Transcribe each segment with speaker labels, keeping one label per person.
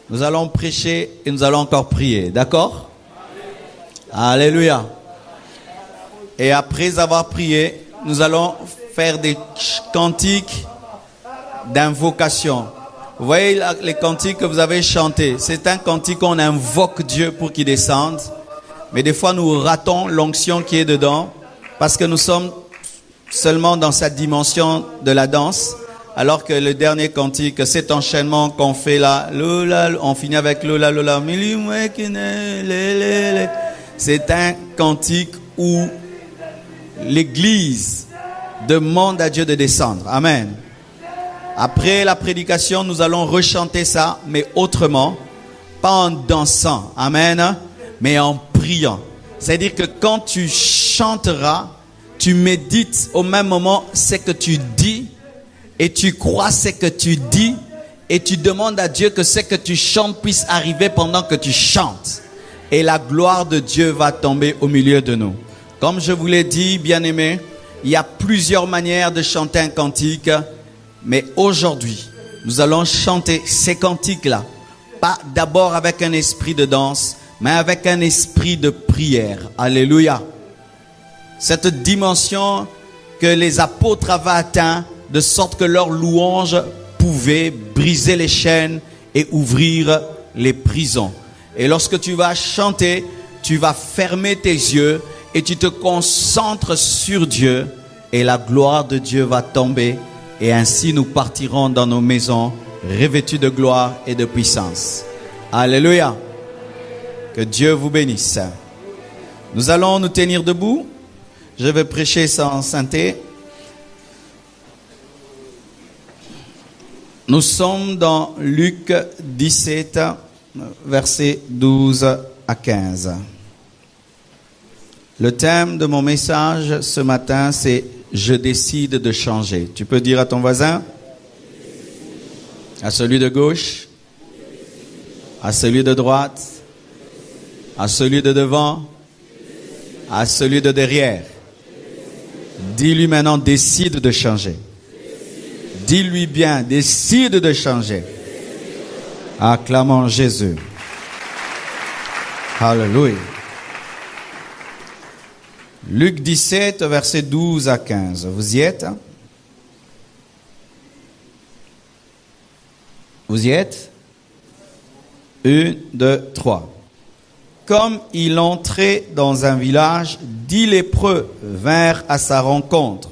Speaker 1: Nous allons prêcher et nous allons encore prier. D'accord? Alléluia. Et après avoir prié, nous allons faire des cantiques d'invocation. Vous voyez les cantiques que vous avez chantés. C'est un cantique qu'on invoque Dieu pour qu'il descende. Mais des fois, nous ratons l'onction qui est dedans parce que nous sommes seulement dans cette dimension de la danse. Alors que le dernier cantique, cet enchaînement qu'on fait là, on finit avec lola, lola, c'est un cantique où l'Église demande à Dieu de descendre. Amen. Après la prédication, nous allons rechanter ça, mais autrement, pas en dansant. Amen. Mais en priant. C'est-à-dire que quand tu chanteras, tu médites au même moment ce que tu dis. Et tu crois ce que tu dis et tu demandes à Dieu que ce que tu chantes puisse arriver pendant que tu chantes. Et la gloire de Dieu va tomber au milieu de nous. Comme je vous l'ai dit, bien-aimés, il y a plusieurs manières de chanter un cantique. Mais aujourd'hui, nous allons chanter ces cantiques-là. Pas d'abord avec un esprit de danse, mais avec un esprit de prière. Alléluia. Cette dimension que les apôtres avaient atteint, de sorte que leur louange pouvait briser les chaînes et ouvrir les prisons. Et lorsque tu vas chanter, tu vas fermer tes yeux et tu te concentres sur Dieu et la gloire de Dieu va tomber et ainsi nous partirons dans nos maisons revêtus de gloire et de puissance. Alléluia. Que Dieu vous bénisse. Nous allons nous tenir debout. Je vais prêcher sans synthé. Nous sommes dans Luc 17, versets 12 à 15. Le thème de mon message ce matin, c'est « Je décide de changer ». Tu peux dire à ton voisin, à celui de gauche, à celui de droite, à celui de devant, à celui de derrière. Dis-lui maintenant « Décide de changer ». Dis-lui bien, décide de changer. Acclamons Jésus. Alléluia. Luc 17, versets 12 à 15. Vous y êtes? Vous y êtes? 1, 2, 3. Comme il entrait dans un village, 10 lépreux vinrent à sa rencontre.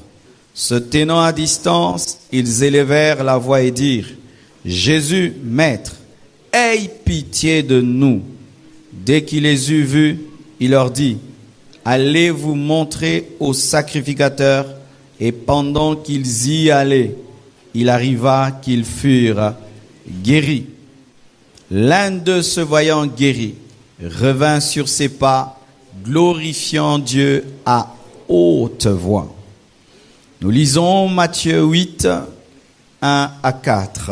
Speaker 1: Se tenant à distance, ils élevèrent la voix et dirent « Jésus, Maître, aie pitié de nous. » Dès qu'il les eut vus, il leur dit « Allez vous montrer au sacrificateur. » Et pendant qu'ils y allaient, il arriva qu'ils furent guéris. L'un d'eux, se voyant guéri, revint sur ses pas, glorifiant Dieu à haute voix. Nous lisons Matthieu 8, 1 à 4.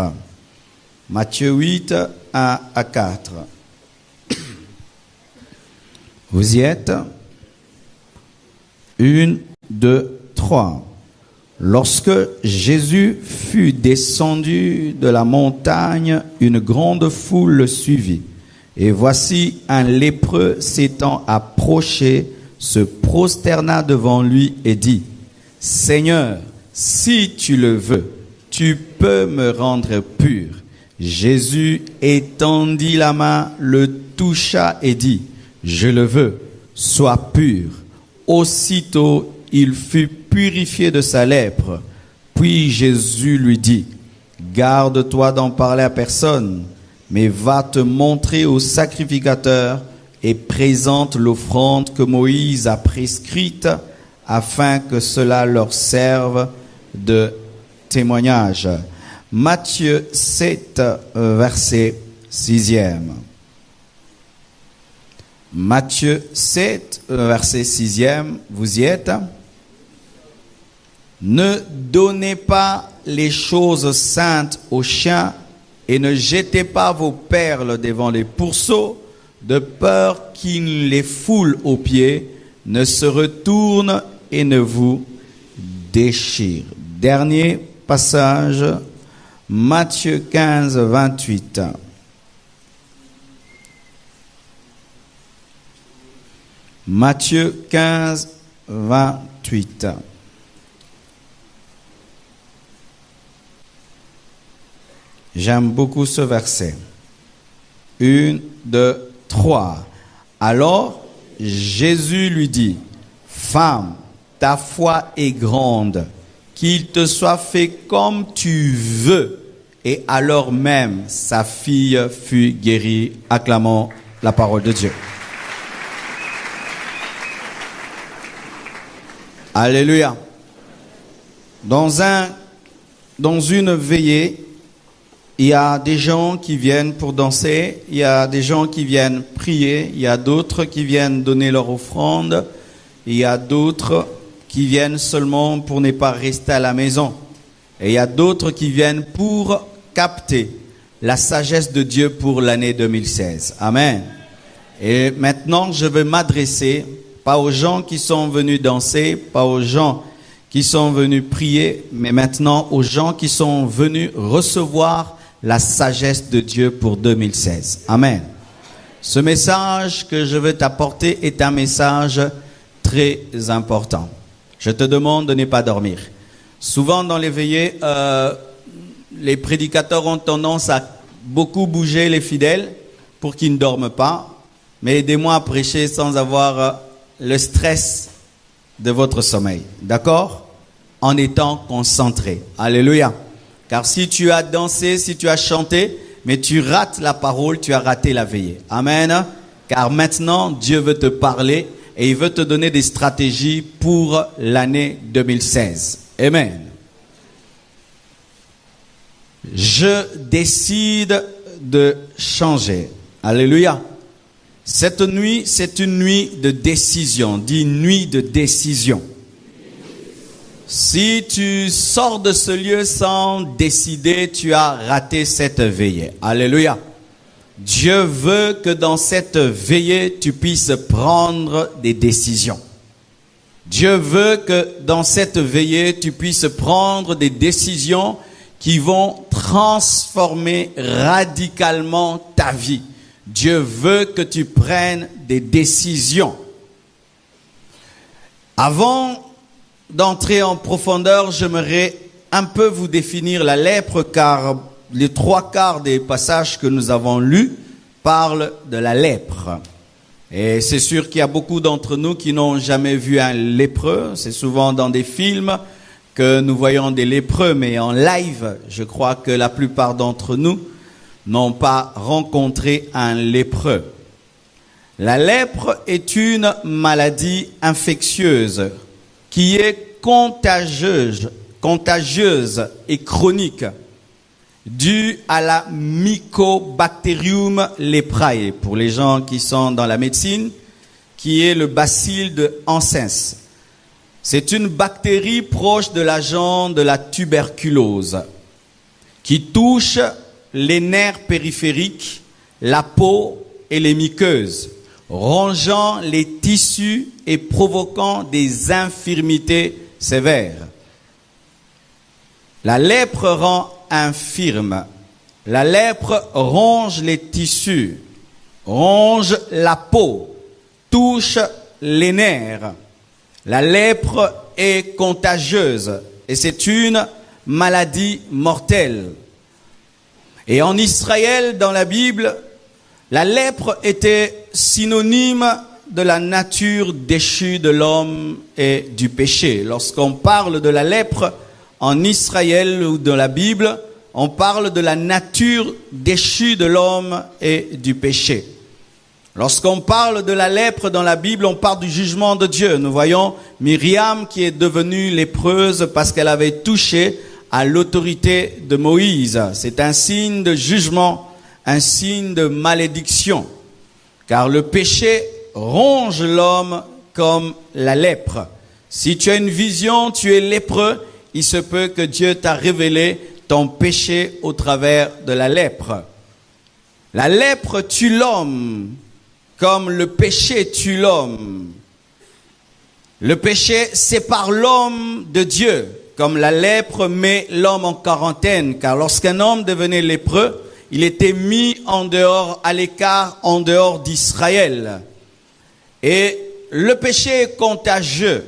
Speaker 1: Matthieu 8, 1 à 4. Vous y êtes? 1, 2, 3. Lorsque Jésus fut descendu de la montagne, une grande foule le suivit. Et voici un lépreux s'étant approché, se prosterna devant lui et dit « Seigneur, si tu le veux, tu peux me rendre pur. » Jésus étendit la main, le toucha et dit « Je le veux, sois pur. » Aussitôt, il fut purifié de sa lèpre. Puis Jésus lui dit « Garde-toi d'en parler à personne, mais va te montrer au sacrificateur et présente l'offrande que Moïse a prescrite, afin que cela leur serve de témoignage. » Matthieu 7, verset 6e. Matthieu 7, verset 6e. Vous y êtes? Ne donnez pas les choses saintes aux chiens et ne jetez pas vos perles devant les pourceaux, de peur qu'ils les foulent aux pieds, ne se retournent et ne vous déchirent. Dernier passage, Matthieu 15, 28. Matthieu 15, 28. J'aime beaucoup ce verset. 1, 2, 3. Alors, Jésus lui dit, « Femme, ta foi est grande, qu'il te soit fait comme tu veux. » Et alors même, sa fille fut guérie. Acclamons la parole de Dieu. Alléluia. Dans une veillée, il y a des gens qui viennent pour danser, il y a des gens qui viennent prier, il y a d'autres qui viennent donner leur offrande, il y a d'autres qui viennent seulement pour ne pas rester à la maison. Et il y a d'autres qui viennent pour capter la sagesse de Dieu pour l'année 2016. Amen. Et maintenant, je veux m'adresser, pas aux gens qui sont venus danser, pas aux gens qui sont venus prier, mais maintenant aux gens qui sont venus recevoir la sagesse de Dieu pour 2016. Amen. Ce message que je veux t'apporter est un message très important. Je te demande de ne pas dormir. Souvent dans les veillées, les prédicateurs ont tendance à beaucoup bouger les fidèles pour qu'ils ne dorment pas. Mais aidez-moi à prêcher sans avoir le stress de votre sommeil. D'accord? En étant concentré. Alléluia. Car si tu as dansé, si tu as chanté, mais tu rates la parole, tu as raté la veillée. Amen. Car maintenant, Dieu veut te parler et il veut te donner des stratégies pour l'année 2016. Amen. Je décide de changer. Alléluia. Cette nuit, c'est une nuit de décision. Dis nuit de décision. Si tu sors de ce lieu sans décider, tu as raté cette veillée. Alléluia. Dieu veut que dans cette veillée, tu puisses prendre des décisions. Dieu veut que dans cette veillée, tu puisses prendre des décisions qui vont transformer radicalement ta vie. Dieu veut que tu prennes des décisions. Avant d'entrer en profondeur, j'aimerais un peu vous définir la lèpre, car les 3/4 des passages que nous avons lus parlent de la lèpre. Et c'est sûr qu'il y a beaucoup d'entre nous qui n'ont jamais vu un lépreux. C'est souvent dans des films que nous voyons des lépreux, mais en live, je crois que la plupart d'entre nous n'ont pas rencontré un lépreux. La lèpre est une maladie infectieuse qui est contagieuse et chronique, due à la Mycobacterium leprae, pour les gens qui sont dans la médecine, qui est le bacille de Hansen. C'est une bactérie proche de l'agent de la tuberculose, qui touche les nerfs périphériques, la peau et les muqueuses, rongeant les tissus et provoquant des infirmités sévères. La lèpre rend infirme. La lèpre ronge les tissus, ronge la peau, touche les nerfs. La lèpre est contagieuse et c'est une maladie mortelle. Et en Israël, dans la Bible, la lèpre était synonyme de la nature déchue de l'homme et du péché. Lorsqu'on parle de la lèpre en Israël ou dans la Bible, on parle de la nature déchue de l'homme et du péché. Lorsqu'on parle de la lèpre dans la Bible, on parle du jugement de Dieu. Nous voyons Myriam qui est devenue lépreuse parce qu'elle avait touché à l'autorité de Moïse. C'est un signe de jugement, un signe de malédiction. Car le péché ronge l'homme comme la lèpre. Si tu as une vision, tu es lépreux, il se peut que Dieu t'a révélé ton péché au travers de la lèpre. La lèpre tue l'homme comme le péché tue l'homme. Le péché sépare l'homme de Dieu, comme la lèpre met l'homme en quarantaine, car lorsqu'un homme devenait lépreux, il était mis en dehors, à l'écart, en dehors d'Israël. Et le péché est contagieux.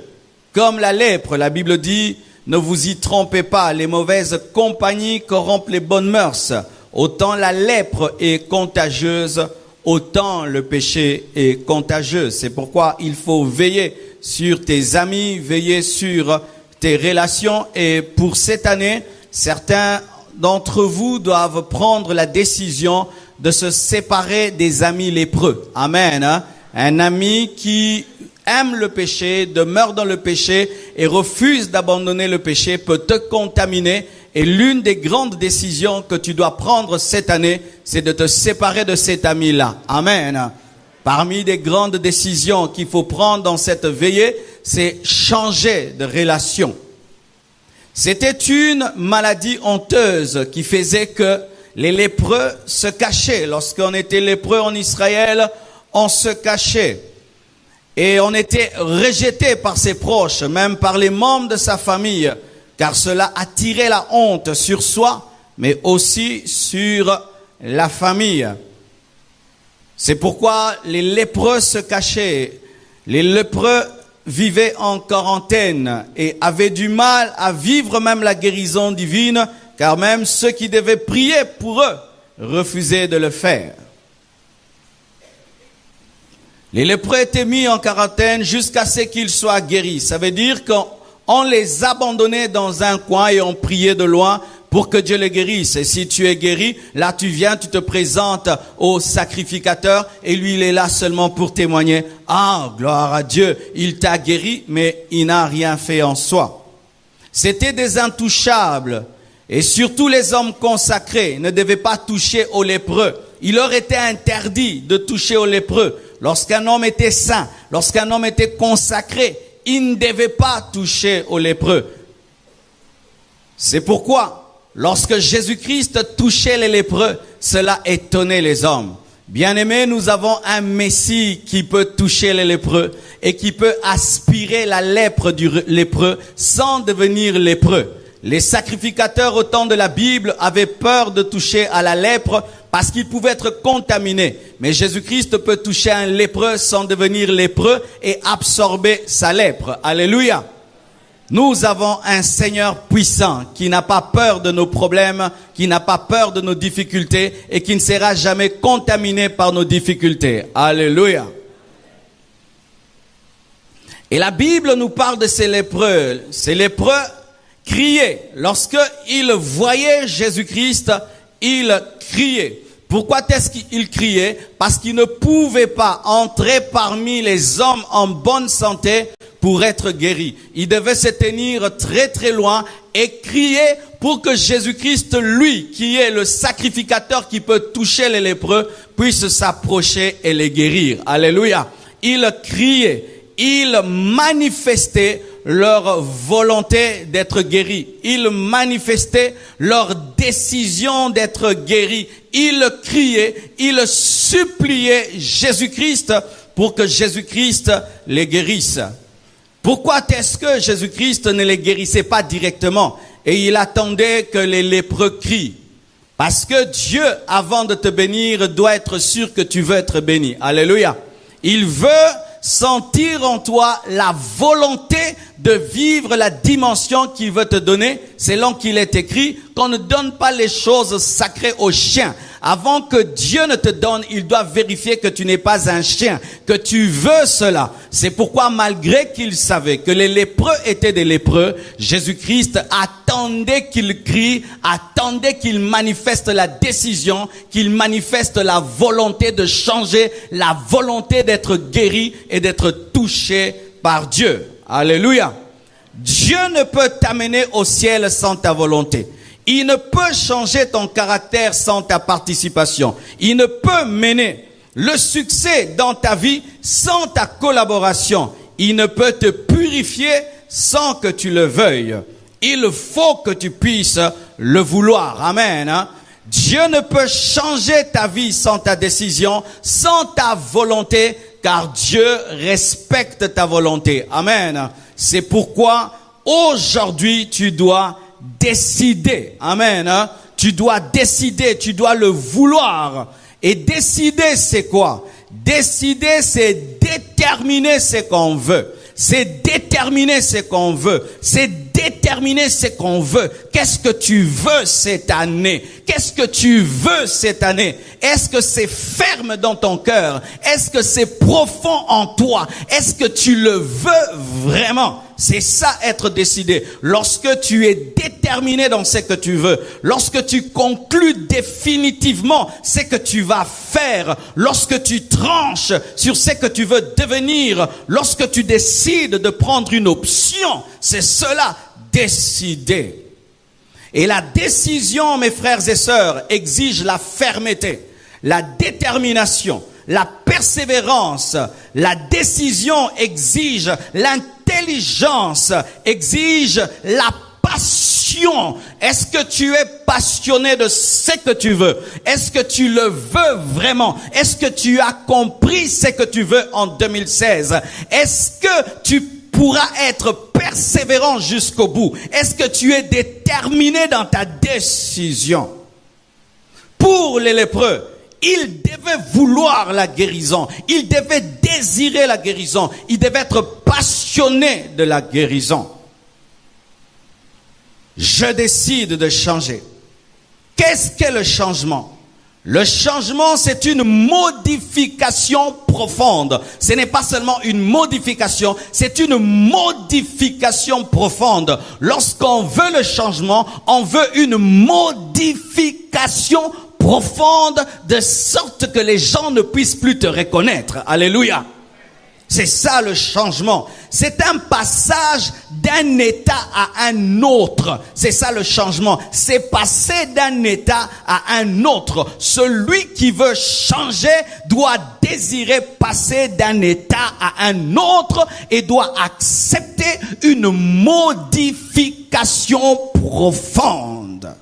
Speaker 1: Comme la lèpre, la Bible dit, ne vous y trompez pas, les mauvaises compagnies corrompent les bonnes mœurs. Autant la lèpre est contagieuse, autant le péché est contagieux. C'est pourquoi il faut veiller sur tes amis, veiller sur tes relations. Et pour cette année, certains d'entre vous doivent prendre la décision de se séparer des amis lépreux. Amen. Un ami qui aime le péché, demeure dans le péché et refuse d'abandonner le péché peut te contaminer. Et l'une des grandes décisions que tu dois prendre cette année, c'est de te séparer de cet ami-là. Amen. Parmi les grandes décisions qu'il faut prendre dans cette veillée, c'est changer de relation. C'était une maladie honteuse qui faisait que les lépreux se cachaient. Lorsqu'on était lépreux en Israël, on se cachait. Et on était rejeté par ses proches, même par les membres de sa famille, car cela attirait la honte sur soi, mais aussi sur la famille. C'est pourquoi les lépreux se cachaient. Les lépreux vivaient en quarantaine et avaient du mal à vivre même la guérison divine, car même ceux qui devaient prier pour eux refusaient de le faire. Les lépreux étaient mis en quarantaine jusqu'à ce qu'ils soient guéris. Ça veut dire qu'on les abandonnait dans un coin et on priait de loin pour que Dieu les guérisse. Et si tu es guéri, là tu viens, tu te présentes au sacrificateur et lui il est là seulement pour témoigner. Ah, gloire à Dieu, il t'a guéri, mais il n'a rien fait en soi. C'était des intouchables. Et surtout les hommes consacrés ne devaient pas toucher aux lépreux. Il leur était interdit de toucher aux lépreux. Lorsqu'un homme était saint, lorsqu'un homme était consacré, il ne devait pas toucher aux lépreux. C'est pourquoi, lorsque Jésus-Christ touchait les lépreux, cela étonnait les hommes. Bien-aimés, nous avons un Messie qui peut toucher les lépreux et qui peut aspirer la lèpre du lépreux sans devenir lépreux. Les sacrificateurs au temps de la Bible avaient peur de toucher à la lèpre parce qu'ils pouvaient être contaminés. Mais Jésus-Christ peut toucher un lépreux sans devenir lépreux et absorber sa lèpre. Alléluia. Nous avons un Seigneur puissant qui n'a pas peur de nos problèmes, qui n'a pas peur de nos difficultés et qui ne sera jamais contaminé par nos difficultés. Alléluia. Et la Bible nous parle de ces lépreux. Ces lépreux criaient. Lorsqu'ils voyaient Jésus-Christ, ils criaient. Pourquoi est-ce qu'ils criaient? Parce qu'ils ne pouvaient pas entrer parmi les hommes en bonne santé pour être guéris. Ils devaient se tenir très très loin et crier pour que Jésus-Christ, lui, qui est le sacrificateur qui peut toucher les lépreux, puisse s'approcher et les guérir. Alléluia. Ils criaient, ils manifestaient leur volonté d'être guéris. Ils manifestaient leur décision d'être guéris. Ils criaient, ils suppliaient Jésus-Christ pour que Jésus-Christ les guérisse. Pourquoi est-ce que Jésus-Christ ne les guérissait pas directement et il attendait que les lépreux crient? Parce que Dieu, avant de te bénir, doit être sûr que tu veux être béni. Alléluia. Il veut sentir en toi la volonté de vivre la dimension qu'il veut te donner, selon qu'il est écrit qu'on ne donne pas les choses sacrées aux chiens. Avant que Dieu ne te donne, il doit vérifier que tu n'es pas un chien, que tu veux cela. C'est pourquoi, malgré qu'il savait que les lépreux étaient des lépreux, Jésus-Christ attendait qu'ils crient, attendait qu'ils manifestent la décision, qu'ils manifestent la volonté de changer, la volonté d'être guéri et d'être touché par Dieu. Alléluia. Dieu ne peut t'amener au ciel sans ta volonté. Il ne peut changer ton caractère sans ta participation. Il ne peut mener le succès dans ta vie sans ta collaboration. Il ne peut te purifier sans que tu le veuilles. Il faut que tu puisses le vouloir. Amen. Dieu ne peut changer ta vie sans ta décision, sans ta volonté, car Dieu respecte ta volonté. Amen. C'est pourquoi aujourd'hui tu dois décider. Amen. Tu dois décider, tu dois le vouloir. Et décider, c'est quoi? Décider, c'est déterminer ce qu'on veut. C'est déterminer ce qu'on veut. C'est déterminer ce qu'on veut. Qu'est-ce que tu veux cette année? Qu'est-ce que tu veux cette année? Est-ce que c'est ferme dans ton cœur? Est-ce que c'est profond en toi? Est-ce que tu le veux vraiment? C'est ça, être décidé. Lorsque tu es déterminé dans ce que tu veux, lorsque tu conclus définitivement ce que tu vas faire, lorsque tu tranches sur ce que tu veux devenir, lorsque tu décides de prendre une option, c'est cela, décider. Et la décision, mes frères et sœurs, exige la fermeté, la détermination, la persévérance. La décision exige l'intelligence, exige la passion. Est-ce que tu es passionné de ce que tu veux? Est-ce que tu le veux vraiment? Est-ce que tu as compris ce que tu veux en 2016? Est-ce que tu pourras être persévérant jusqu'au bout? Est-ce que tu es déterminé dans ta décision? Pour les lépreux, ils devaient vouloir la guérison. Ils devaient désirer la guérison. Ils devaient être passionnés de la guérison. Je décide de changer. Qu'est-ce qu'est le changement? Le changement, c'est une modification profonde. Ce n'est pas seulement une modification, c'est une modification profonde. Lorsqu'on veut le changement, on veut une modification profonde, de sorte que les gens ne puissent plus te reconnaître. Alléluia. C'est ça le changement. C'est un passage d'un état à un autre. C'est ça le changement. C'est passer d'un état à un autre. Celui qui veut changer doit désirer passer d'un état à un autre et doit accepter une modification profonde.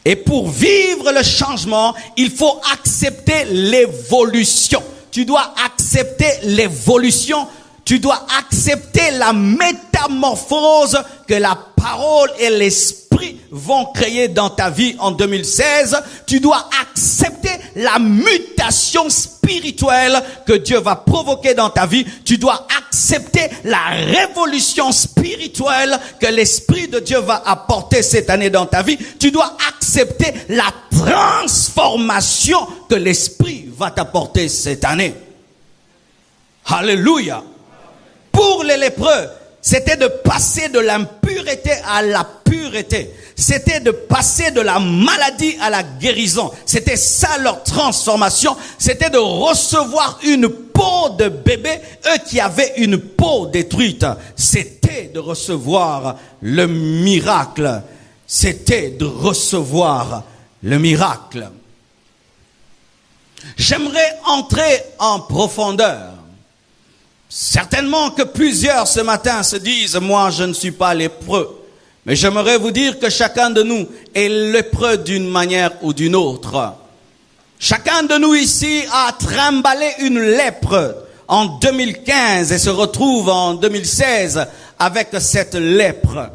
Speaker 1: Et pour vivre le changement, il faut accepter l'évolution. Tu dois accepter l'évolution. Tu dois accepter la métamorphose que la parole et l'esprit vont créer dans ta vie en 2016. Tu dois accepter la mutation spirituelle que Dieu va provoquer dans ta vie. Tu dois accepter la révolution spirituelle que l'Esprit de Dieu va apporter cette année dans ta vie. Tu dois accepter la transformation que l'Esprit va t'apporter cette année. Alléluia. Pour les lépreux, c'était de passer de l'impureté à la pureté. C'était de passer de la maladie à la guérison. C'était ça leur transformation. C'était de recevoir une peau de bébé, eux qui avaient une peau détruite. C'était de recevoir le miracle. C'était de recevoir le miracle. J'aimerais entrer en profondeur. Certainement que plusieurs ce matin se disent, moi je ne suis pas lépreux. Mais j'aimerais vous dire que chacun de nous est lépreux d'une manière ou d'une autre. Chacun de nous ici a trimballé une lèpre en 2015 et se retrouve en 2016 avec cette lèpre.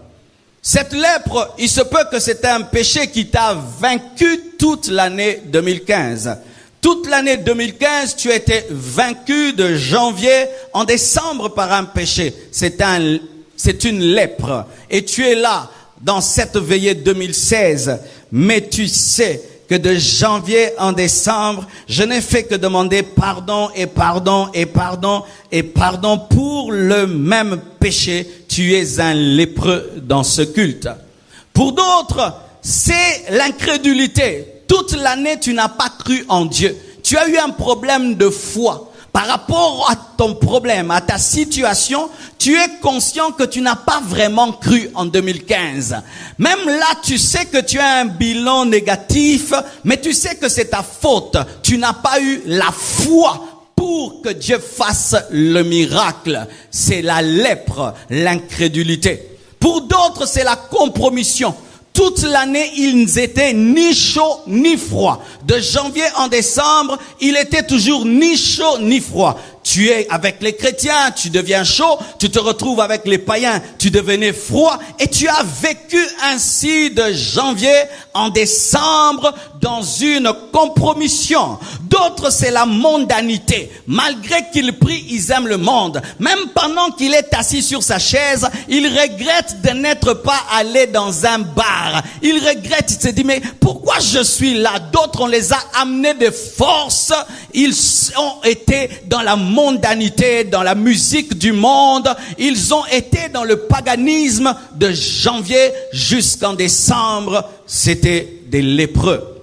Speaker 1: Cette lèpre, il se peut que c'est un péché qui t'a vaincu toute l'année 2015. Toute l'année 2015, tu as été vaincu de janvier en décembre par un péché. C'est une lèpre. Et tu es là dans cette veillée 2016. Mais tu sais que de janvier en décembre, je n'ai fait que demander pardon et pardon et pardon et pardon pour le même péché. Tu es un lépreux dans ce culte. Pour d'autres, c'est l'incrédulité. Toute l'année, tu n'as pas cru en Dieu. Tu as eu un problème de foi. Par rapport à ton problème, à ta situation, tu es conscient que tu n'as pas vraiment cru en 2015. Même là, tu sais que tu as un bilan négatif, mais tu sais que c'est ta faute. Tu n'as pas eu la foi pour que Dieu fasse le miracle. C'est la lèpre, l'incrédulité. Pour d'autres, c'est la compromission. Toute l'année, ils étaient ni chauds ni froids. De janvier en décembre, il était toujours ni chaud ni froid. tu es avec les chrétiens, tu deviens chaud, tu te retrouves avec les païens, tu devenais froid, et tu as vécu ainsi de janvier en décembre dans une compromission. D'autres, c'est la mondanité. Malgré qu'ils prient, ils aiment le monde. Même pendant qu'il est assis sur sa chaise, il regrette de n'être pas allé dans un bar. Il regrette, il se dit, mais pourquoi je suis là? D'autres, on les a amenés de force. Ils ont été dans la mondanité, dans la musique du monde. Ils ont été dans le paganisme de janvier jusqu'en décembre. C'était des lépreux.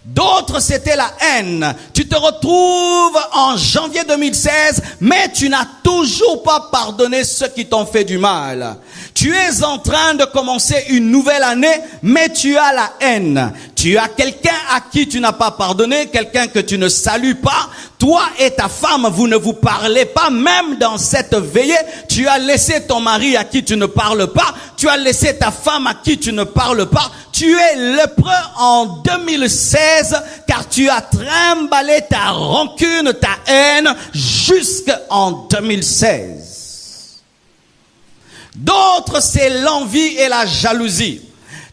Speaker 1: D'autres, c'était la haine. Tu te retrouves en janvier 2016, mais tu n'as toujours pas pardonné ceux qui t'ont fait du mal. Tu es en train de commencer une nouvelle année, mais tu as la haine. Tu as quelqu'un à qui tu n'as pas pardonné, quelqu'un que tu ne salues pas. Toi et ta femme, vous ne vous parlez pas, même dans cette veillée. Tu as laissé ton mari à qui tu ne parles pas. Tu as laissé ta femme à qui tu ne parles pas. Tu es lépreux en 2016, car tu as trimballé ta rancune, ta haine, jusqu'en 2016. D'autres, c'est l'envie et la jalousie.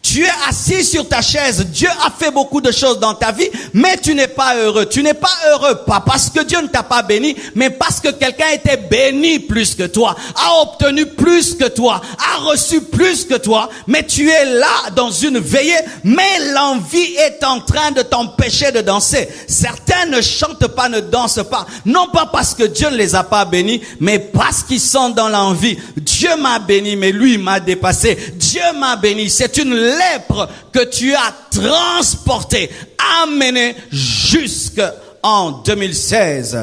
Speaker 1: Tu es assis sur ta chaise. Dieu a fait beaucoup de choses dans ta vie, mais tu n'es pas heureux. Tu n'es pas heureux, pas parce que Dieu ne t'a pas béni, mais parce que quelqu'un était béni plus que toi, a obtenu plus que toi, a reçu plus que toi, mais tu es là dans une veillée, mais l'envie est en train de t'empêcher de danser. Certains ne chantent pas, ne dansent pas, non pas parce que Dieu ne les a pas bénis, mais parce qu'ils sont dans l'envie. Dieu m'a béni, mais lui m'a dépassé. Dieu m'a béni. C'est une lèpre que tu as transportée, amenée jusqu'en 2016.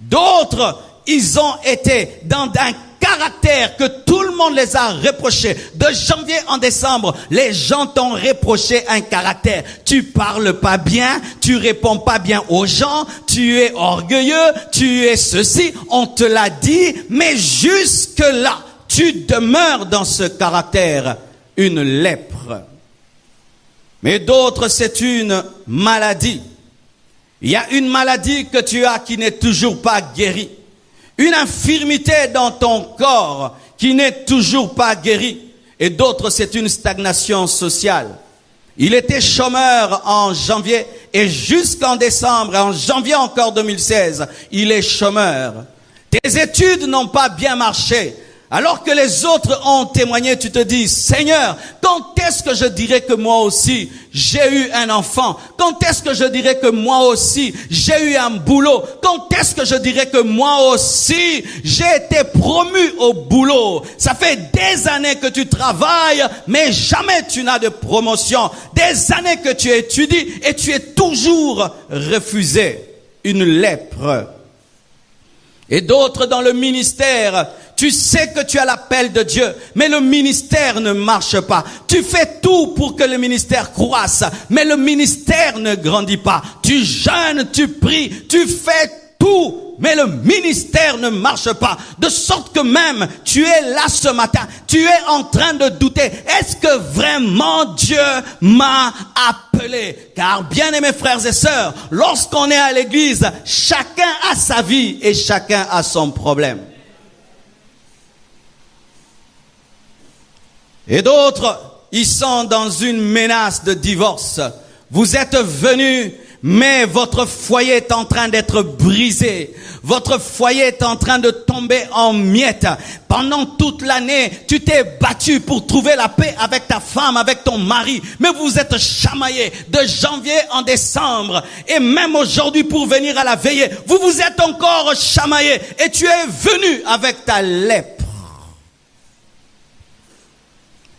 Speaker 1: D'autres, ils ont été dans un caractère que tout le monde les a reprochés. De janvier en décembre, les gens t'ont reproché un caractère. Tu parles pas bien, tu réponds pas bien aux gens, tu es orgueilleux, tu es ceci, on te l'a dit, mais jusque-là, tu demeures dans ce caractère, une lèpre. Mais d'autres, c'est une maladie. Il y a une maladie que tu as qui n'est toujours pas guérie. Une infirmité dans ton corps qui n'est toujours pas guérie. Et d'autres, c'est une stagnation sociale. Il était chômeur en janvier et jusqu'en décembre, en janvier encore 2016, il est chômeur. Tes études n'ont pas bien marché. Alors que les autres ont témoigné, tu te dis, Seigneur, quand est-ce que je dirai que moi aussi, j'ai eu un enfant? Quand est-ce que je dirai que moi aussi, j'ai eu un boulot? Quand est-ce que je dirai que moi aussi, j'ai été promu au boulot? Ça fait des années que tu travailles, mais jamais tu n'as de promotion. Des années que tu étudies et tu es toujours refusé. Une lèpre. Et d'autres dans le ministère, tu sais que tu as l'appel de Dieu, mais le ministère ne marche pas. Tu fais tout pour que le ministère croisse, mais le ministère ne grandit pas. Tu jeûnes, tu pries, tu fais tout, mais le ministère ne marche pas. De sorte que même, tu es là ce matin, tu es en train de douter. Est-ce que vraiment Dieu m'a appelé? Car bien aimés frères et sœurs, lorsqu'on est à l'église, chacun a sa vie et chacun a son problème. Et d'autres, ils sont dans une menace de divorce. Vous êtes venus, mais votre foyer est en train d'être brisé. Votre foyer est en train de tomber en miettes. Pendant toute l'année, tu t'es battu pour trouver la paix avec ta femme, avec ton mari. Mais vous êtes chamaillés de janvier en décembre. Et même aujourd'hui pour venir à la veillée, vous vous êtes encore chamaillés. Et tu es venu avec ta lèpre.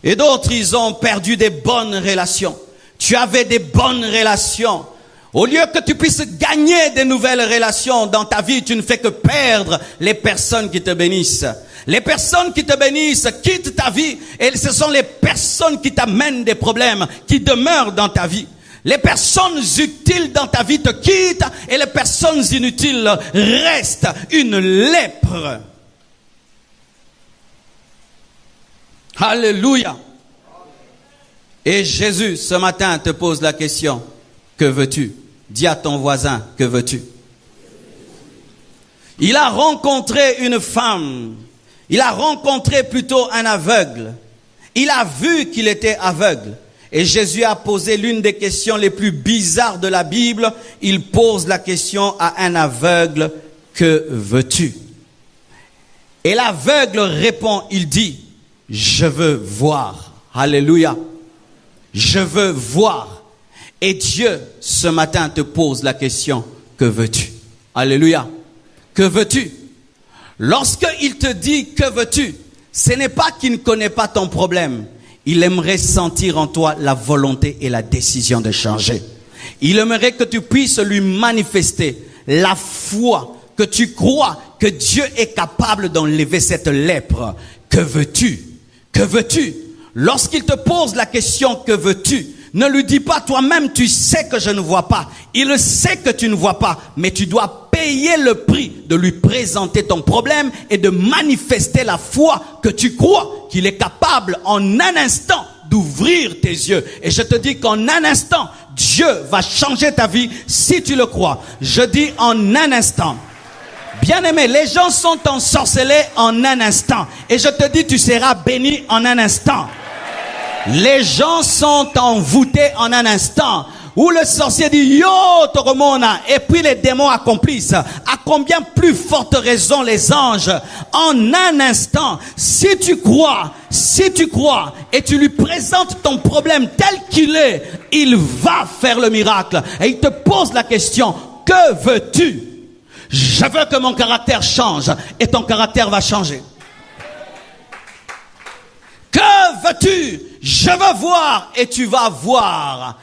Speaker 1: Et d'autres, ils ont perdu des bonnes relations. Tu avais des bonnes relations. Au lieu que tu puisses gagner des nouvelles relations dans ta vie, tu ne fais que perdre les personnes qui te bénissent. Les personnes qui te bénissent quittent ta vie et ce sont les personnes qui t'amènent des problèmes, qui demeurent dans ta vie. Les personnes utiles dans ta vie te quittent et les personnes inutiles restent. Une lèpre. Alléluia. Et Jésus, ce matin, te pose la question, que veux-tu? Dis à ton voisin, que veux-tu? Il a rencontré une femme. Il a rencontré plutôt un aveugle. Il a vu qu'il était aveugle. Et Jésus a posé l'une des questions les plus bizarres de la Bible. Il pose la question à un aveugle, que veux-tu? Et l'aveugle répond, il dit, je veux voir. Alléluia. Je veux voir. Et Dieu, ce matin, te pose la question, que veux-tu? Alléluia. Que veux-tu? Lorsqu'il te dit, que veux-tu? Ce n'est pas qu'il ne connaît pas ton problème. Il aimerait sentir en toi la volonté et la décision de changer. Il aimerait que tu puisses lui manifester la foi, que tu crois que Dieu est capable d'enlever cette lèpre. Que veux-tu? Que veux-tu? Lorsqu'il te pose la question, que veux-tu? Ne lui dis pas toi-même, tu sais que je ne vois pas. Il sait que tu ne vois pas, mais tu dois payer le prix de lui présenter ton problème et de manifester la foi que tu crois qu'il est capable en un instant d'ouvrir tes yeux. Et je te dis qu'en un instant, Dieu va changer ta vie si tu le crois. Je dis en un instant. Bien-aimé, les gens sont ensorcelés en un instant. Et je te dis, tu seras béni en un instant. Les gens sont envoûtés en un instant. Où le sorcier dit, yo, Toromona, et puis les démons accomplissent. À combien plus forte raison les anges? En un instant, si tu crois, et tu lui présentes ton problème tel qu'il est, il va faire le miracle. Et il te pose la question, que veux-tu? Je veux que mon caractère change, et ton caractère va changer. Que veux-tu? Je veux voir, et tu vas voir.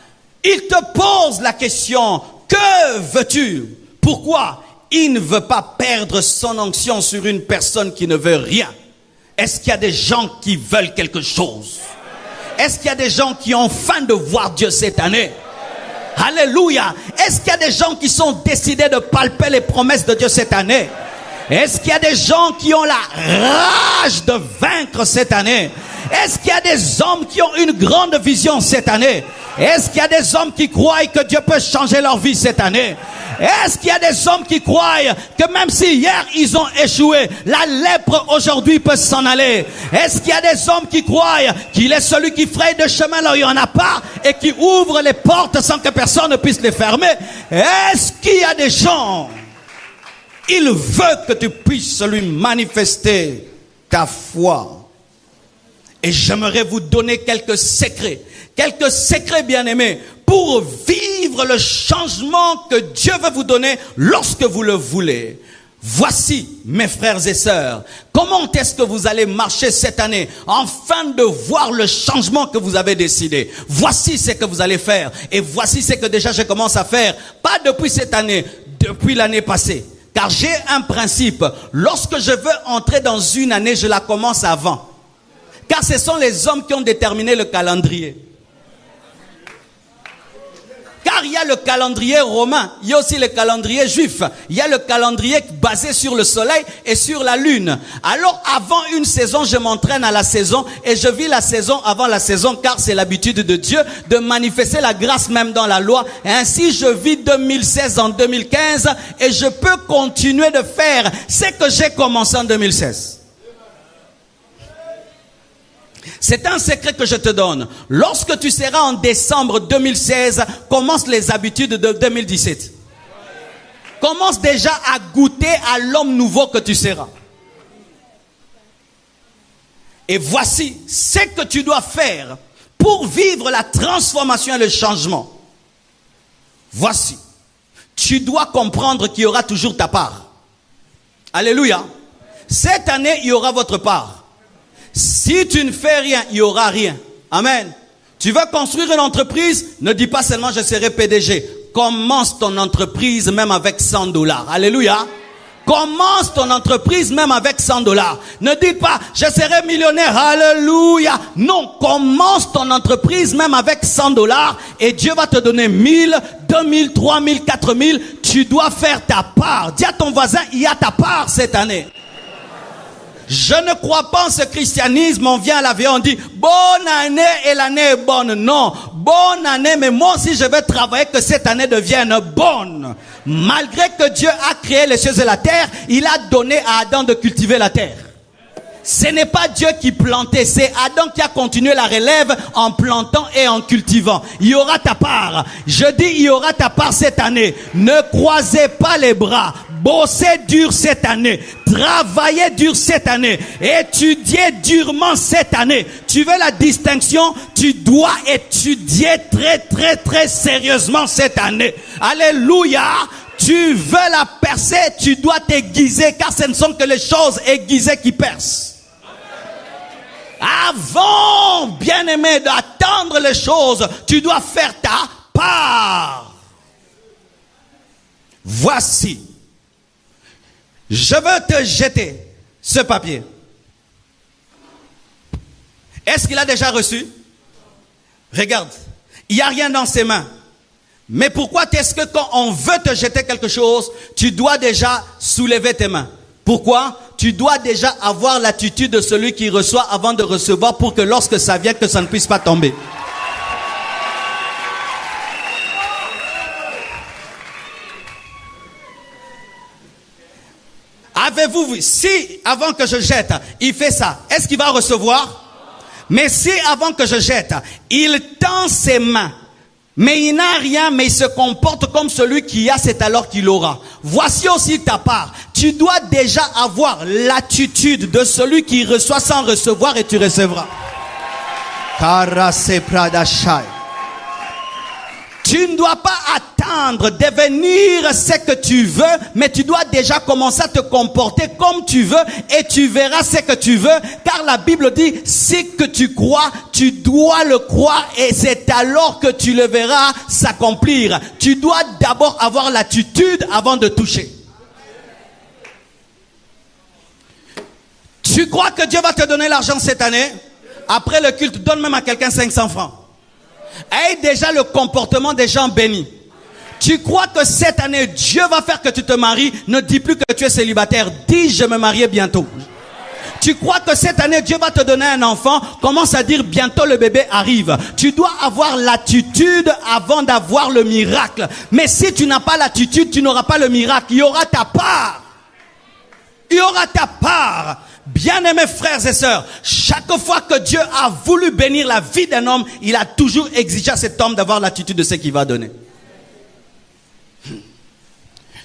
Speaker 1: Il te pose la question, que veux-tu? Pourquoi? Il ne veut pas perdre son onction sur une personne qui ne veut rien. Est-ce qu'il y a des gens qui veulent quelque chose? Est-ce qu'il y a des gens qui ont faim de voir Dieu cette année? Alléluia. Est-ce qu'il y a des gens qui sont décidés de palper les promesses de Dieu cette année? Est-ce qu'il y a des gens qui ont la rage de vaincre cette année? Est-ce qu'il y a des hommes qui ont une grande vision cette année? Est-ce qu'il y a des hommes qui croient que Dieu peut changer leur vie cette année? Est-ce qu'il y a des hommes qui croient que même si hier ils ont échoué, la lèpre aujourd'hui peut s'en aller? Est-ce qu'il y a des hommes qui croient qu'il est celui qui fraye de chemin là où il n'y en a pas et qui ouvre les portes sans que personne ne puisse les fermer? Est-ce qu'il y a des gens? Il veut que tu puisses lui manifester ta foi. Et j'aimerais vous donner quelques secrets bien-aimés, pour vivre le changement que Dieu veut vous donner lorsque vous le voulez. Voici, mes frères et sœurs, comment est-ce que vous allez marcher cette année afin de voir le changement que vous avez décidé. Voici ce que vous allez faire. Et voici ce que déjà je commence à faire, pas depuis cette année, depuis l'année passée. Car j'ai un principe, lorsque je veux entrer dans une année, je la commence avant. Car ce sont les hommes qui ont déterminé le calendrier. Car il y a le calendrier romain, il y a aussi le calendrier juif. Il y a le calendrier basé sur le soleil et sur la lune. Alors avant une saison, je m'entraîne à la saison et je vis la saison avant la saison, car c'est l'habitude de Dieu de manifester la grâce même dans la loi. Et ainsi je vis 2016 en 2015 et je peux continuer de faire ce que j'ai commencé en 2016. C'est un secret que je te donne. Lorsque tu seras en décembre 2016, commence les habitudes de 2017. Commence déjà à goûter à l'homme nouveau que tu seras. Et voici ce que tu dois faire pour vivre la transformation et le changement. Voici. Tu dois comprendre qu'il y aura toujours ta part. Alléluia. Cette année, il y aura votre part. Si tu ne fais rien, il n'y aura rien. Amen. Tu veux construire une entreprise, ne dis pas seulement je serai PDG. Commence ton entreprise même avec $100. Alléluia. Commence ton entreprise même avec $100. Ne dis pas je serai millionnaire. Alléluia. Non, commence ton entreprise même avec $100 et Dieu va te donner 1000, 2000, 3000, 4000. Tu dois faire ta part. Dis à ton voisin, il y a ta part cette année. Je ne crois pas en ce christianisme. On vient à la vie, on dit bonne année et l'année est bonne. Non, bonne année, mais moi aussi je vais travailler que cette année devienne bonne. Malgré que Dieu a créé les cieux et la terre, il a donné à Adam de cultiver la terre. Ce n'est pas Dieu qui plantait, c'est Adam qui a continué la relève en plantant et en cultivant. Il y aura ta part. Je dis, il y aura ta part cette année. Ne croisez pas les bras. Bossez dur cette année. Travaillez dur cette année. Étudiez durement cette année. Tu veux la distinction? Tu dois étudier très sérieusement cette année. Alléluia. Tu veux la percer, tu dois t'aiguiser, car ce ne sont que les choses aiguisées qui percent. Avant, bien-aimé, d'attendre les choses, tu dois faire ta part. Voici. Je veux te jeter ce papier. Est-ce qu'il a déjà reçu? Regarde, il n'y a rien dans ses mains. Mais pourquoi est-ce que quand on veut te jeter quelque chose, tu dois déjà soulever tes mains? Pourquoi? Tu dois déjà avoir l'attitude de celui qui reçoit avant de recevoir pour que lorsque ça vient, que ça ne puisse pas tomber. Avez-vous vu? Si avant que je jette, il fait ça, est-ce qu'il va recevoir? Mais si avant que je jette, il tend ses mains, mais il n'a rien, mais il se comporte comme celui qui a, c'est alors qu'il aura. Voici aussi ta part. Tu dois déjà avoir l'attitude de celui qui reçoit sans recevoir et tu recevras. Tu ne dois pas attendre devenir ce que tu veux, mais tu dois déjà commencer à te comporter comme tu veux et tu verras ce que tu veux, car la Bible dit, si que tu crois, tu dois le croire et c'est alors que tu le verras s'accomplir. Tu dois d'abord avoir l'attitude avant de toucher. Tu crois que Dieu va te donner l'argent cette année? Après le culte, donne même à quelqu'un 500 francs. Aie déjà le comportement des gens bénis. Tu crois que cette année, Dieu va faire que tu te maries? Ne dis plus que tu es célibataire. Dis, je me marie bientôt. Tu crois que cette année, Dieu va te donner un enfant? Commence à dire, bientôt le bébé arrive. Tu dois avoir l'attitude avant d'avoir le miracle. Mais si tu n'as pas l'attitude, tu n'auras pas le miracle. Il y aura ta part. Il y aura ta part. Bien-aimés frères et sœurs, chaque fois que Dieu a voulu bénir la vie d'un homme, il a toujours exigé à cet homme d'avoir l'attitude de ce qu'il va donner.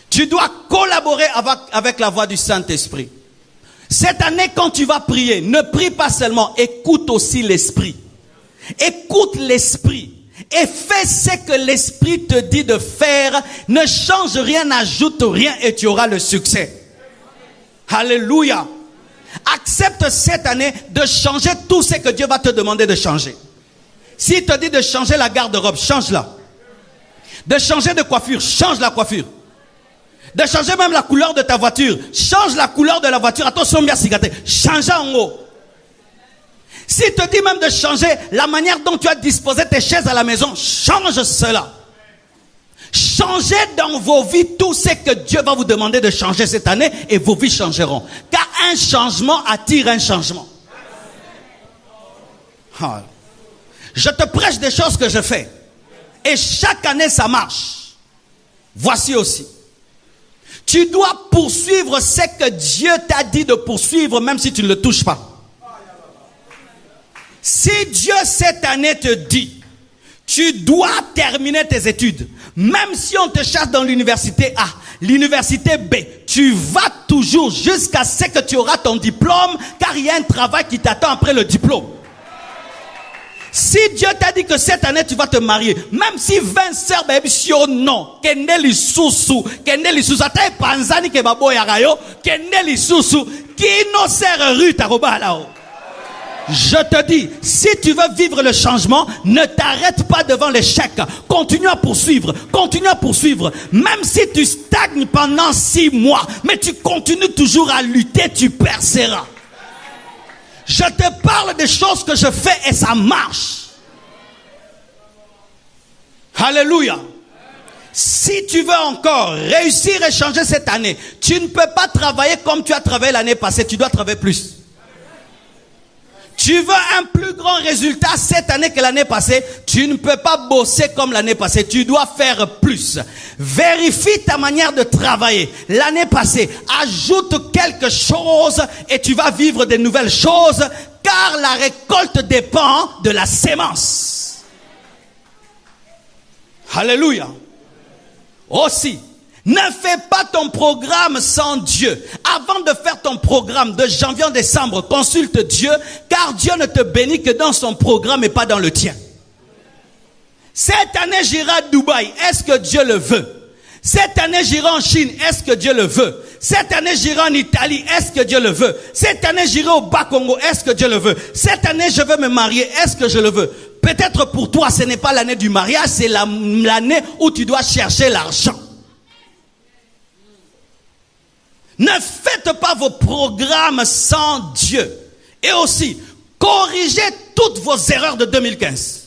Speaker 1: Tu dois collaborer avec la voix du Saint-Esprit. Cette année, quand tu vas prier, ne prie pas seulement, écoute aussi l'Esprit. Écoute l'Esprit et fais ce que l'Esprit te dit de faire. Ne change rien, n'ajoute rien et tu auras le succès. Alléluia. Accepte cette année de changer tout ce que Dieu va te demander de changer. S'il te dit de changer la garde-robe, change-la. De changer de coiffure, change la coiffure. De changer même la couleur de ta voiture, change la couleur de la voiture. Attention bien cigaté, change en haut. S'il te dit même de changer la manière dont tu as disposé tes chaises à la maison, change cela. Changez dans vos vies tout ce que Dieu va vous demander de changer cette année et vos vies changeront. Car un changement attire un changement. Je te prêche des choses que je fais. Et chaque année ça marche. Voici aussi. Tu dois poursuivre ce que Dieu t'a dit de poursuivre même si tu ne le touches pas. Si Dieu cette année te dit, tu dois terminer tes études. Même si on te chasse dans l'université A, l'université B, tu vas toujours jusqu'à ce que tu auras ton diplôme, car il y a un travail qui t'attend après le diplôme. Si Dieu t'a dit que cette année tu vas te marier, même si 20 sœurs non, kendeli susu, ata panzani ke baboya rayo, kendeli susu, kino sert rue taroba là-haut. Je te dis, si tu veux vivre le changement, ne t'arrête pas devant l'échec. Continue à poursuivre, continue à poursuivre. Même si tu stagnes pendant 6 mois, mais tu continues toujours à lutter, tu perceras. Je te parle des choses que je fais et ça marche. Alléluia. Si tu veux encore réussir et changer cette année, tu ne peux pas travailler comme tu as travaillé l'année passée, tu dois travailler plus. Tu veux un plus grand résultat cette année que l'année passée, tu ne peux pas bosser comme l'année passée, tu dois faire plus. Vérifie ta manière de travailler. L'année passée, ajoute quelque chose et tu vas vivre de nouvelles choses, car la récolte dépend de la sémence. Alléluia. Aussi, ne fais pas ton programme sans Dieu. Avant de faire ton programme de janvier en décembre, consulte Dieu, car Dieu ne te bénit que dans son programme et pas dans le tien. Cette année, j'irai à Dubaï. Est-ce que Dieu le veut? Cette année, j'irai en Chine. Est-ce que Dieu le veut? Cette année, j'irai en Italie. Est-ce que Dieu le veut? Cette année, j'irai au Bas-Congo. Est-ce que Dieu le veut? Cette année, je veux me marier. Est-ce que je le veux? Peut-être pour toi, ce n'est pas l'année du mariage, c'est l'année où tu dois chercher l'argent. Ne faites pas vos programmes sans Dieu. Et aussi, corrigez toutes vos erreurs de 2015.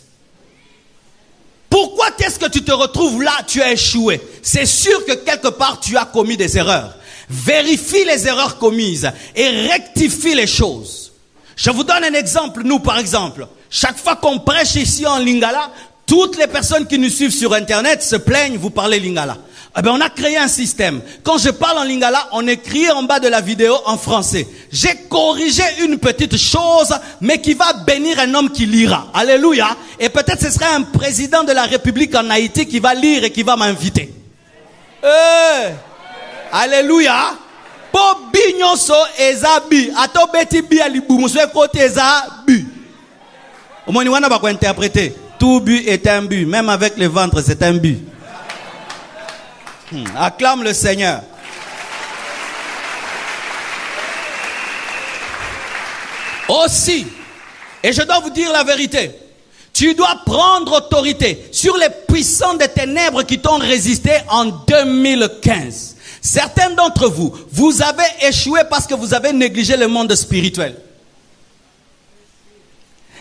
Speaker 1: Pourquoi est-ce que tu te retrouves là, tu as échoué? C'est sûr que quelque part tu as commis des erreurs. Vérifie les erreurs commises et rectifie les choses. Je vous donne un exemple, nous par exemple. Chaque fois qu'on prêche ici en Lingala, toutes les personnes qui nous suivent sur Internet se plaignent, vous parlez Lingala. Eh bien, on a créé un système. Quand je parle en Lingala, on écrit en bas de la vidéo en français. J'ai corrigé une petite chose, mais qui va bénir un homme qui lira. Alléluia. Et peut-être ce sera un président de la République en Haïti qui va lire et qui va m'inviter. Alléluia. Po bignonso ezabi. Ato beti bi alibumu. Soit côté ezabi. Au moins, on va pas interpréter. Tout but est un but. Même avec le ventre, c'est un but. Acclame le Seigneur. Aussi, et je dois vous dire la vérité, tu dois prendre autorité sur les puissants des ténèbres qui t'ont résisté en 2015. Certains d'entre vous, vous avez échoué parce que vous avez négligé le monde spirituel.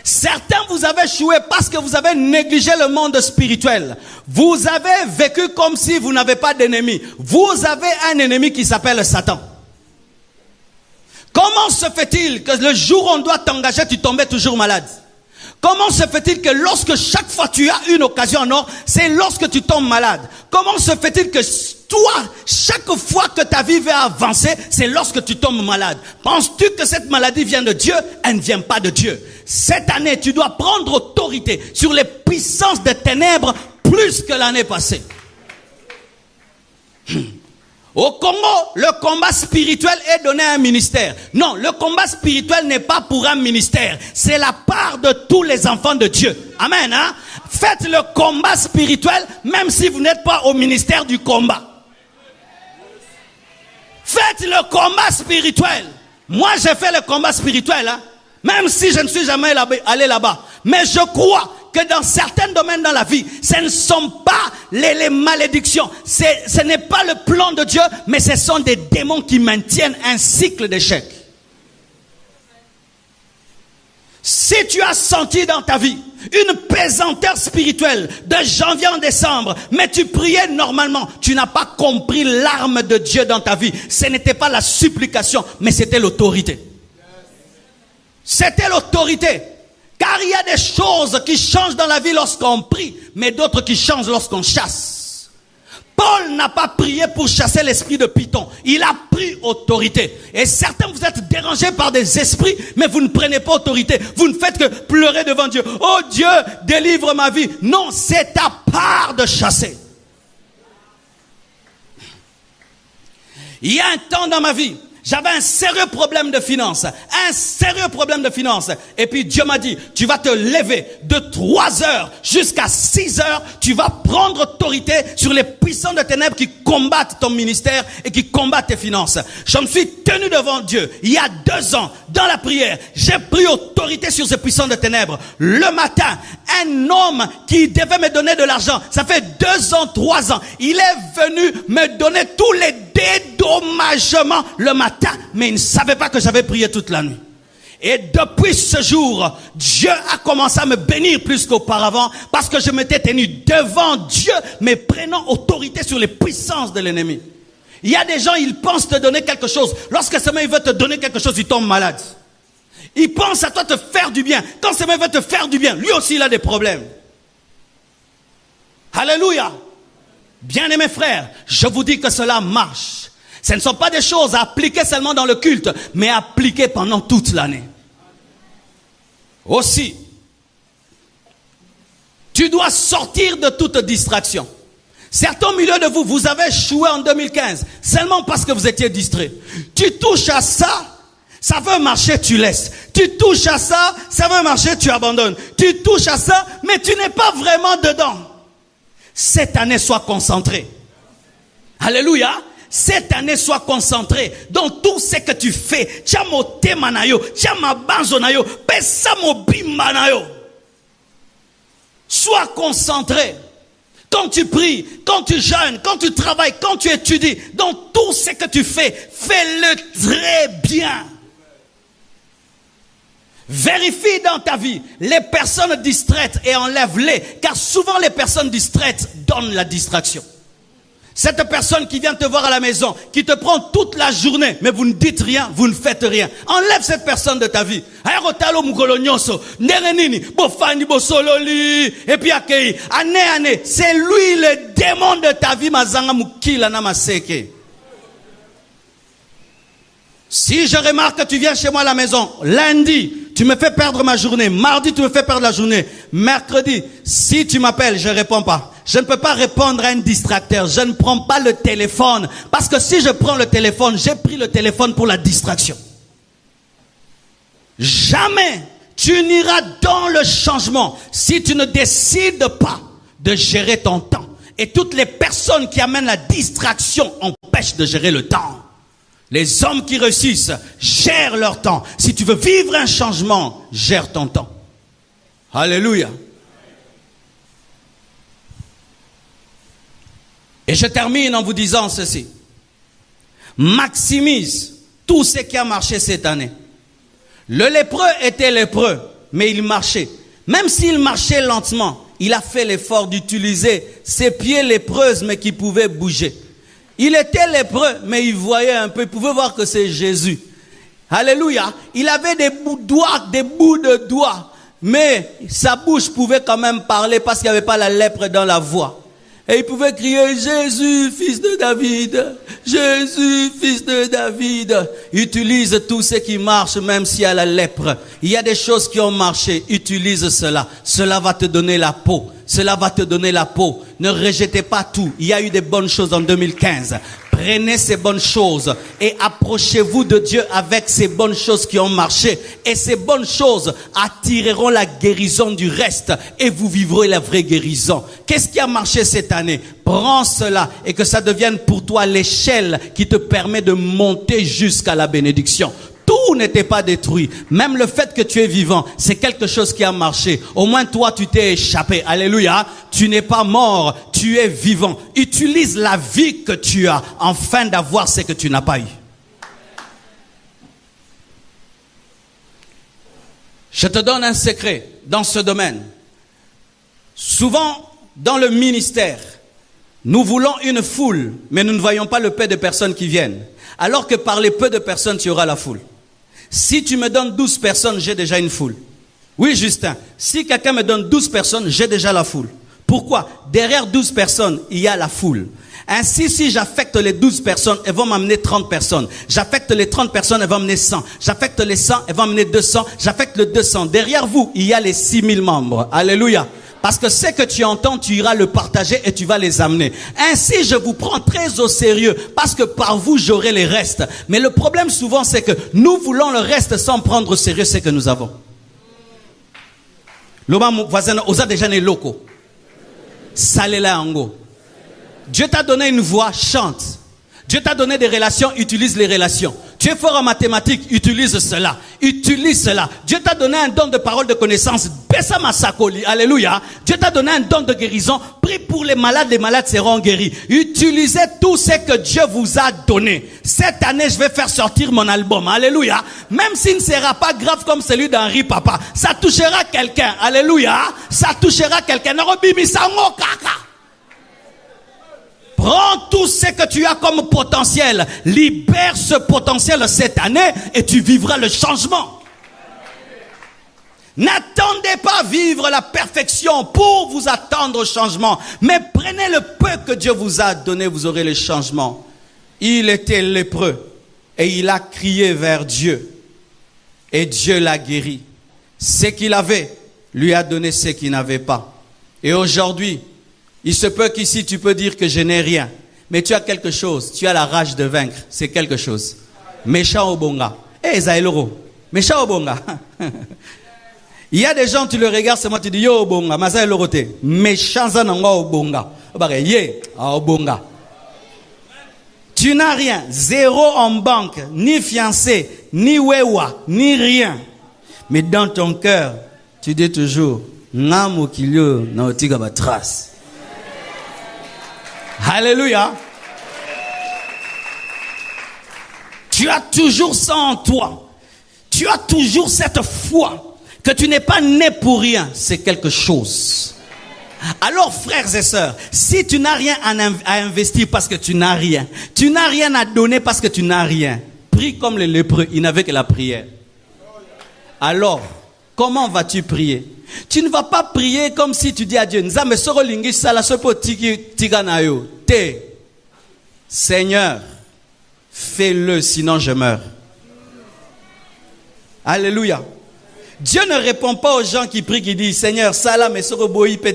Speaker 1: Certains, vous avez échoué parce que vous avez négligé le monde spirituel. Vous avez vécu comme si vous n'avez pas d'ennemi. Vous avez un ennemi qui s'appelle Satan. Comment se fait-il que le jour où on doit t'engager, tu tombais toujours malade? Comment se fait-il que lorsque chaque fois tu as une occasion en or, c'est lorsque tu tombes malade? Comment se fait-il que toi, chaque fois que ta vie va avancer, c'est lorsque tu tombes malade? Penses-tu que cette maladie vient de Dieu? Elle ne vient pas de Dieu. Cette année, tu dois prendre autorité sur les puissances des ténèbres plus que l'année passée. Au Congo, le combat spirituel est donné à un ministère. Non, le combat spirituel n'est pas pour un ministère. C'est la part de tous les enfants de Dieu. Amen. Hein? Faites le combat spirituel même si vous n'êtes pas au ministère du combat. Faites le combat spirituel. Moi, j'ai fait le combat spirituel. Hein? Même si je ne suis jamais allé là-bas. Mais je crois que dans certains domaines dans la vie, ce ne sont pas les malédictions. Ce n'est pas le plan de Dieu, mais ce sont des démons qui maintiennent un cycle d'échecs. Si tu as senti dans ta vie une pesanteur spirituelle de janvier en décembre, mais tu priais normalement, tu n'as pas compris l'arme de Dieu dans ta vie. Ce n'était pas la supplication, mais c'était l'autorité. C'était l'autorité. Car il y a des choses qui changent dans la vie lorsqu'on prie, mais d'autres qui changent lorsqu'on chasse. Paul n'a pas prié pour chasser l'esprit de Python. Il a pris autorité. Et certains, vous êtes dérangés par des esprits, mais vous ne prenez pas autorité. Vous ne faites que pleurer devant Dieu. Oh Dieu, délivre ma vie. Non, c'est ta part de chasser. Il y a un temps dans ma vie, j'avais un sérieux problème de finances. Un sérieux problème de finances. Et puis Dieu m'a dit, tu vas te lever de 3 heures jusqu'à 6 heures. Tu vas prendre autorité sur les puissants de ténèbres qui combattent ton ministère et qui combattent tes finances. Je me suis tenu devant Dieu il y a 2 ans dans la prière. J'ai pris autorité sur ces puissants de ténèbres. Le matin, un homme qui devait me donner de l'argent, ça fait 2 ans, 3 ans. Il est venu me donner tous les dédommagements le matin. Mais il ne savait pas que j'avais prié toute la nuit. Et depuis ce jour, Dieu a commencé à me bénir plus qu'auparavant parce que je m'étais tenu devant Dieu, mais prenant autorité sur les puissances de l'ennemi. Il y a des gens, ils pensent te donner quelque chose. Lorsque seulement il veut te donner quelque chose, il tombe malade. Il pense à toi te faire du bien. Quand ce mec va te faire du bien, lui aussi il a des problèmes. Alléluia. Bien-aimés frères, je vous dis que cela marche. Ce ne sont pas des choses à appliquer seulement dans le culte, mais à appliquer pendant toute l'année. Aussi, tu dois sortir de toute distraction. Certains au milieu de vous, vous avez échoué en 2015, seulement parce que vous étiez distraits. Tu touches à ça, ça veut marcher, tu laisses. Tu touches à ça, ça veut marcher, tu abandonnes. Tu touches à ça, mais tu n'es pas vraiment dedans. Cette année, sois concentré. Alléluia. Cette année, sois concentré dans tout ce que tu fais. Sois concentré. Quand tu pries, quand tu jeûnes, quand tu travailles, quand tu étudies, dans tout ce que tu fais, fais-le très bien. Vérifie dans ta vie les personnes distraites et enlève-les, car souvent les personnes distraites donnent la distraction. Cette personne qui vient te voir à la maison, qui te prend toute la journée, mais vous ne dites rien, vous ne faites rien. Enlève cette personne de ta vie. Et puis année, c'est lui le démon de ta vie. Si je remarque que tu viens chez moi à la maison, lundi, tu me fais perdre ma journée. Mardi, tu me fais perdre la journée. Mercredi, si tu m'appelles, je ne réponds pas. Je ne peux pas répondre à un distracteur. Je ne prends pas le téléphone. Parce que si je prends le téléphone, j'ai pris le téléphone pour la distraction. Jamais tu n'iras dans le changement si tu ne décides pas de gérer ton temps. Et toutes les personnes qui amènent la distraction empêchent de gérer le temps. Les hommes qui réussissent gèrent leur temps. Si tu veux vivre un changement, gère ton temps. Alléluia. Et je termine en vous disant ceci. Maximise tout ce qui a marché cette année. Le lépreux était lépreux, mais il marchait. Même s'il marchait lentement, il a fait l'effort d'utiliser ses pieds lépreuses, mais qui pouvaient bouger. Il était lépreux, mais il voyait un peu, il pouvait voir que c'est Jésus. Alléluia. Il avait des bouts de doigts, mais sa bouche pouvait quand même parler parce qu'il n'y avait pas la lèpre dans la voix. Et il pouvait crier, Jésus, fils de David, Jésus, fils de David. Utilise tout ce qui marche, même s'il y a la lèpre. Il y a des choses qui ont marché, utilise cela. Cela va te donner la peau. Cela va te donner la peau. Ne rejetez pas tout. Il y a eu des bonnes choses en 2015. Prenez ces bonnes choses et approchez-vous de Dieu avec ces bonnes choses qui ont marché. Et ces bonnes choses attireront la guérison du reste et vous vivrez la vraie guérison. Qu'est-ce qui a marché cette année? Prends cela et que ça devienne pour toi l'échelle qui te permet de monter jusqu'à la bénédiction. Tout n'était pas détruit. Même le fait que tu es vivant, c'est quelque chose qui a marché. Au moins toi, tu t'es échappé. Alléluia. Tu n'es pas mort, tu es vivant. Utilise la vie que tu as afin d'avoir ce que tu n'as pas eu. Je te donne un secret dans ce domaine. Souvent, dans le ministère, nous voulons une foule, mais nous ne voyons pas le peu de personnes qui viennent. Alors que par les peu de personnes, tu auras la foule. Si tu me donnes 12 personnes, j'ai déjà une foule. Oui, Justin, si quelqu'un me donne 12 personnes, j'ai déjà la foule. Pourquoi? Derrière 12 personnes, il y a la foule. Ainsi, si j'affecte les 12 personnes, elles vont m'amener 30 personnes. J'affecte les 30 personnes, elles vont m'amener 100. J'affecte les 100, elles vont m'amener 200. J'affecte le 200. Derrière vous, il y a les 6000 membres. Alléluia. Parce que ce que tu entends, tu iras le partager et tu vas les amener. Ainsi, je vous prends très au sérieux parce que par vous, j'aurai les restes. Mais le problème souvent, c'est que nous voulons le reste sans prendre au sérieux ce que nous avons. L'homme voisin, osa déjà né locaux. Salela ango. Dieu t'a donné une voix, chante. Dieu t'a donné des relations, utilise les relations. Tu es fort en mathématiques, utilise cela. Utilise cela. Dieu t'a donné un don de parole, de connaissance. Bessa masakoli. Alléluia. Dieu t'a donné un don de guérison. Prie pour les malades seront guéris. Utilisez tout ce que Dieu vous a donné. Cette année, je vais faire sortir mon album. Alléluia. Même s'il ne sera pas grave comme celui d'Henri Papa. Ça touchera quelqu'un. Alléluia. Ça touchera quelqu'un. Prends tout ce que tu as comme potentiel. Libère ce potentiel cette année et tu vivras le changement. N'attendez pas vivre la perfection pour vous attendre au changement. Mais prenez le peu que Dieu vous a donné, vous aurez le changement. Il était lépreux et il a crié vers Dieu. Et Dieu l'a guéri. Ce qu'il avait, lui a donné ce qu'il n'avait pas. Et aujourd'hui, il se peut qu'ici tu peux dire que je n'ai rien. Mais tu as quelque chose. Tu as la rage de vaincre. C'est quelque chose. Méchant au bonga. Eh, Zaïloro. Méchant au bonga. Il y a des gens, tu le regardes, c'est moi, tu dis, yo, bonga, maza elorote. Méchant zananga au bonga. Ye, au bonga. Tu n'as rien. Zéro en banque, ni fiancé, ni wewa, ni rien. Mais dans ton cœur, tu dis toujours, Namu kilio na otiga batras. Alléluia. Tu as toujours ça en toi. Tu as toujours cette foi. Que tu n'es pas né pour rien, c'est quelque chose. Alors frères et sœurs, si tu n'as rien à investir parce que tu n'as rien, tu n'as rien à donner parce que tu n'as rien, prie comme les lépreux, ils n'avaient que la prière. Alors, comment vas-tu prier? Tu ne vas pas prier comme si tu dis à Dieu, Seigneur, fais-le, sinon je meurs. Alléluia. Dieu ne répond pas aux gens qui prient, qui disent, Seigneur, salam et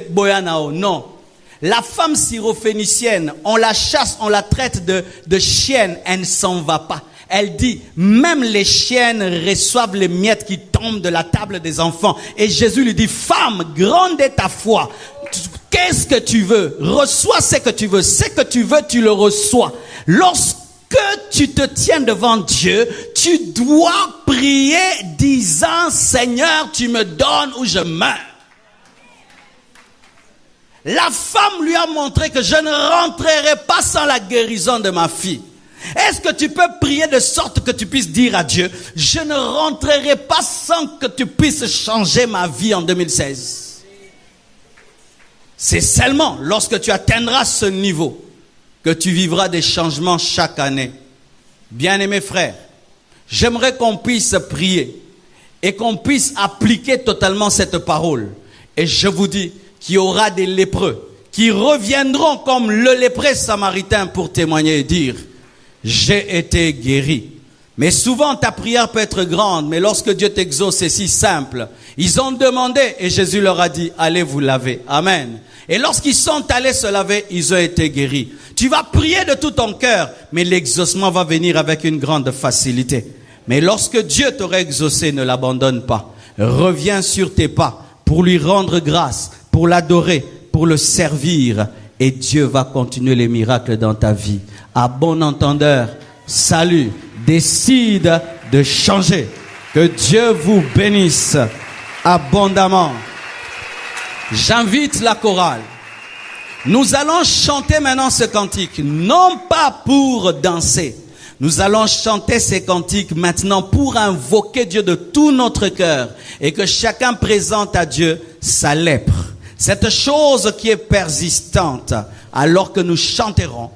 Speaker 1: boyanao. Non. La femme syrophénicienne, on la chasse, on la traite de chienne, elle ne s'en va pas. Elle dit, même les chiennes reçoivent les miettes qui tombent de la table des enfants. Et Jésus lui dit, femme, grande est ta foi. Qu'est-ce que tu veux? Reçois ce que tu veux. Ce que tu veux, tu le reçois. Lorsque tu te tiens devant Dieu, tu dois prier disant, Seigneur, tu me donnes ou je meurs. La femme lui a montré que je ne rentrerai pas sans la guérison de ma fille. Est-ce que tu peux prier de sorte que tu puisses dire à Dieu, je ne rentrerai pas sans que tu puisses changer ma vie en 2016? C'est seulement lorsque tu atteindras ce niveau que tu vivras des changements chaque année. Bien-aimés frères, j'aimerais qu'on puisse prier et qu'on puisse appliquer totalement cette parole. Et je vous dis qu'il y aura des lépreux qui reviendront comme le lépreux samaritain pour témoigner et dire, j'ai été guéri. Mais souvent ta prière peut être grande, mais lorsque Dieu t'exauce, c'est si simple. Ils ont demandé et Jésus leur a dit, allez vous laver. Amen. Et lorsqu'ils sont allés se laver, ils ont été guéris. Tu vas prier de tout ton cœur, mais l'exaucement va venir avec une grande facilité. Mais lorsque Dieu t'aura exaucé, ne l'abandonne pas. Reviens sur tes pas pour lui rendre grâce, pour l'adorer, pour le servir. Et Dieu va continuer les miracles dans ta vie. À bon entendeur, salut, décide de changer. Que Dieu vous bénisse abondamment. J'invite la chorale. Nous allons chanter maintenant ce cantique, non pas pour danser. Nous allons chanter ces cantiques maintenant pour invoquer Dieu de tout notre cœur et que chacun présente à Dieu sa lèpre. Cette chose qui est persistante alors que nous chanterons.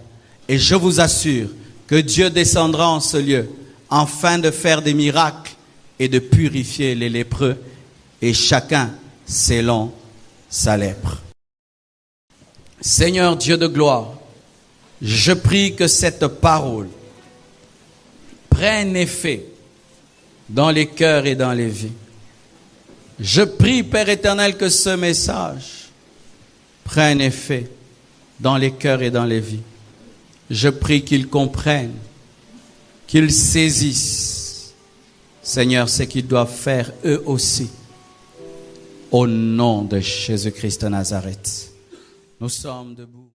Speaker 1: Et je vous assure que Dieu descendra en ce lieu afin de faire des miracles et de purifier les lépreux et chacun selon sa lèpre. Seigneur Dieu de gloire, je prie que cette parole prenne effet dans les cœurs et dans les vies. Je prie, Père éternel, que ce message prenne effet dans les cœurs et dans les vies. Je prie qu'ils comprennent, qu'ils saisissent, Seigneur, ce qu'ils doivent faire eux aussi. Au nom de Jésus-Christ de Nazareth, nous sommes debout.